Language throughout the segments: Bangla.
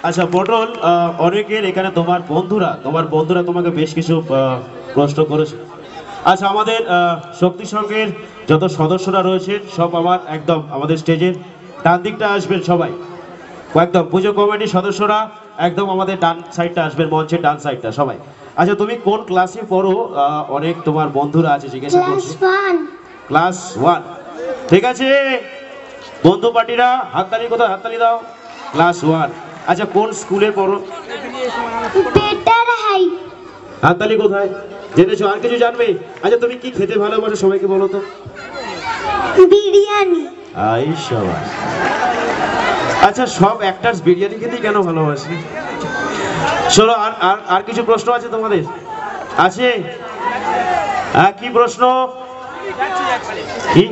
আচ্ছা পটল, অনেকের এখানে তোমার বন্ধুরা তোমাকে বেশ কিছু প্রশ্ন করেছে। আচ্ছা আমাদের শক্তি সংঘের যত সদস্যরা রয়েছে সব একদম আমাদের স্টেজের ডান দিকটা আসবেন সবাই, একদম পুজো কমিটির সদস্যরা একদম আমাদের ডান সাইডটা আসবেন, মঞ্চের ডান সাইডটা সবাই। আচ্ছা তুমি কোন ক্লাসে পড়ো? অনেক তোমার বন্ধুরা আছে জিজ্ঞাসা করছে। ক্লাস 1। ঠিক আছে বন্ধু পার্টিরা হাততালি, কোথায় হাততালি দাও? ক্লাস 1। আচ্ছা কোন স্কুলে পড়ো? Better high. হাততালি কোথায়? জেনেছো? আর কিছু জানবে? আচ্ছা তুমি কি খেতে ভালোবাসো সবাইকে বলো তো? বিরিয়ানি। আই শাবাশ। আচ্ছা সব অ্যাক্টরস বিরিয়ানি খেতে কেন ভালোবাসে? চলো আর আর আর কিছু প্রশ্ন আছে তোমাদের? আছে? হ্যাঁ কি প্রশ্ন? কি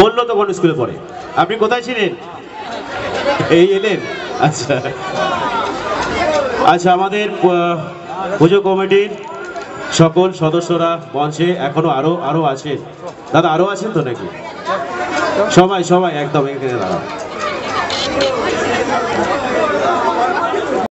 বললো তো কোন স্কুলে পড়ে? আপনি কোথায় ছিলেন? এই এলেন? আচ্ছা আচ্ছা আমাদের পুজো কমিটির সকল সদস্যরা মঞ্চে এখনো আরো আছেন। দাদা আরো আছেন তো নাকি? সবাই একদম এখানে দাঁড়াও।